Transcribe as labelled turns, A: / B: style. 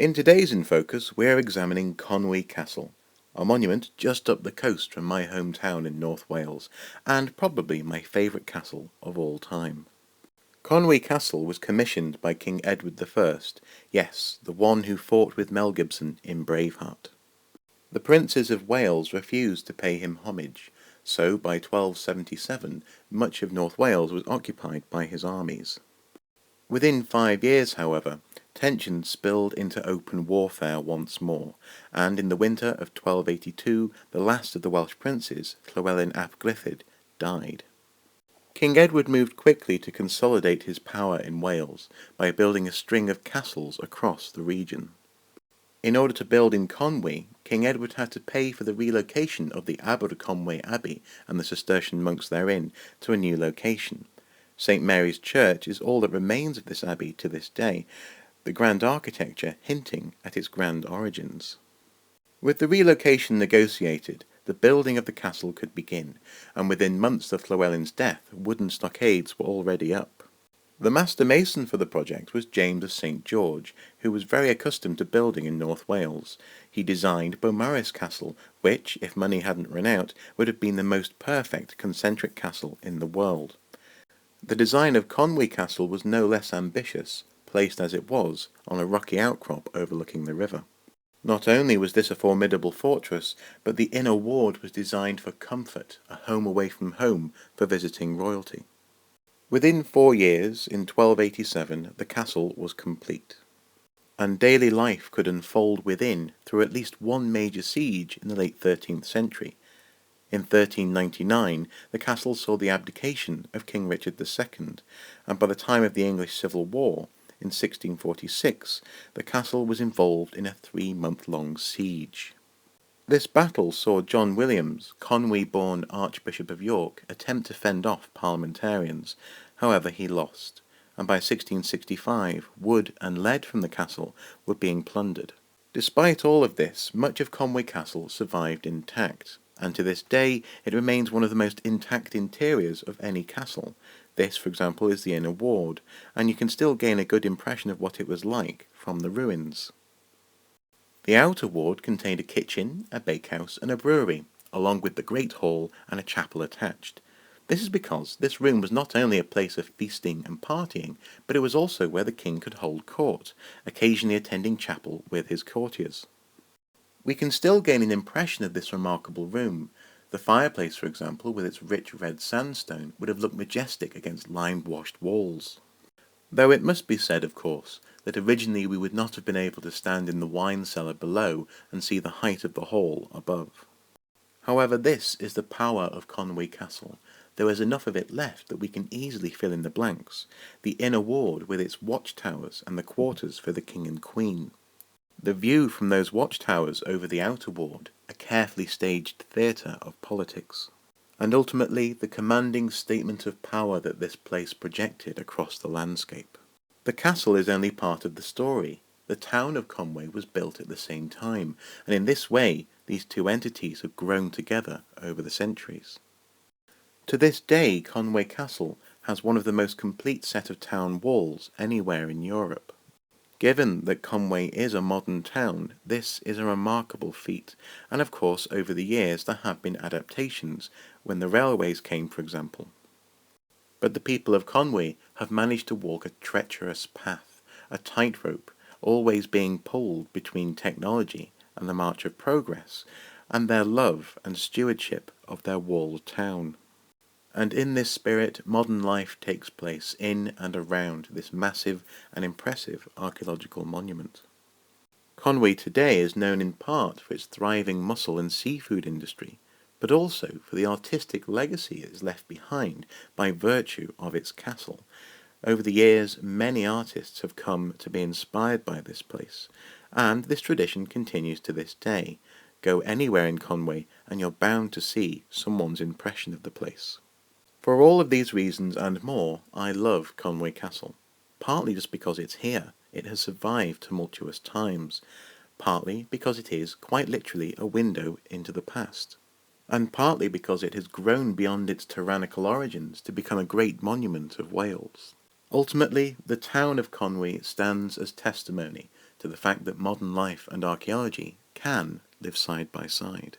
A: In today's In Focus, we're examining Conwy Castle, a monument just up the coast from my hometown in North Wales, and probably my favourite castle of all time. Conwy Castle was commissioned by King Edward I, yes, the one who fought with Mel Gibson in Braveheart. The princes of Wales refused to pay him homage, so by 1277 much of North Wales was occupied by his armies. Within 5 years, however, tensions spilled into open warfare once more, and in the winter of 1282 the last of the Welsh princes, Llywelyn ap Gruffudd, died. King Edward moved quickly to consolidate his power in Wales by building a string of castles across the region. In order to build in Conwy, King Edward had to pay for the relocation of the Aberconwy Abbey and the Cistercian monks therein to a new location. St. Mary's Church is all that remains of this abbey to this day, the grand architecture hinting at its grand origins. With the relocation negotiated, the building of the castle could begin, and within months of Llywelyn's death, wooden stockades were already up. The master mason for the project was James of St. George, who was very accustomed to building in North Wales. He designed Beaumaris Castle, which, if money hadn't run out, would have been the most perfect concentric castle in the world. The design of Conwy Castle was no less ambitious, placed as it was on a rocky outcrop overlooking the river. Not only was this a formidable fortress, but the inner ward was designed for comfort, a home away from home for visiting royalty. Within 4 years, in 1287, the castle was complete, and daily life could unfold within through at least one major siege in the late 13th century. In 1399, the castle saw the abdication of King Richard II, and by the time of the English Civil War, in 1646, the castle was involved in a 3-month-long siege. This battle saw John Williams, Conwy-born Archbishop of York, attempt to fend off parliamentarians. However, he lost, and by 1665, wood and lead from the castle were being plundered. Despite all of this, much of Conwy Castle survived intact, and to this day it remains one of the most intact interiors of any castle. This, for example, is the inner ward, and you can still gain a good impression of what it was like from the ruins. The outer ward contained a kitchen, a bakehouse, and a brewery, along with the Great Hall and a chapel attached. This is because this room was not only a place of feasting and partying, but it was also where the king could hold court, occasionally attending chapel with his courtiers. We can still gain an impression of this remarkable room. The fireplace, for example, with its rich red sandstone, would have looked majestic against lime-washed walls. Though it must be said, of course, that originally we would not have been able to stand in the wine cellar below and see the height of the hall above. However, this is the power of Conwy Castle. There is enough of it left that we can easily fill in the blanks. The inner ward with its watchtowers and the quarters for the king and queen. The view from those watchtowers over the outer ward, a carefully staged theatre of politics. And ultimately the commanding statement of power that this place projected across the landscape. The castle is only part of the story. The town of Conwy was built at the same time, and in this way these two entities have grown together over the centuries. To this day, Conwy Castle has one of the most complete set of town walls anywhere in Europe. Given that Conwy is a modern town, this is a remarkable feat, and of course over the years there have been adaptations, when the railways came for example. But the people of Conwy have managed to walk a treacherous path, a tightrope, always being pulled between technology and the march of progress, and their love and stewardship of their walled town. And in this spirit, modern life takes place in and around this massive and impressive archaeological monument. Conwy today is known in part for its thriving mussel and seafood industry, but also for the artistic legacy it has left behind by virtue of its castle. Over the years, many artists have come to be inspired by this place, and this tradition continues to this day. Go anywhere in Conwy and you're bound to see someone's impression of the place. For all of these reasons and more, I love Conwy Castle. Partly just because it's here, it has survived tumultuous times. Partly because it is, quite literally, a window into the past. And partly because it has grown beyond its tyrannical origins to become a great monument of Wales. Ultimately, the town of Conwy stands as testimony to the fact that modern life and archaeology can live side by side.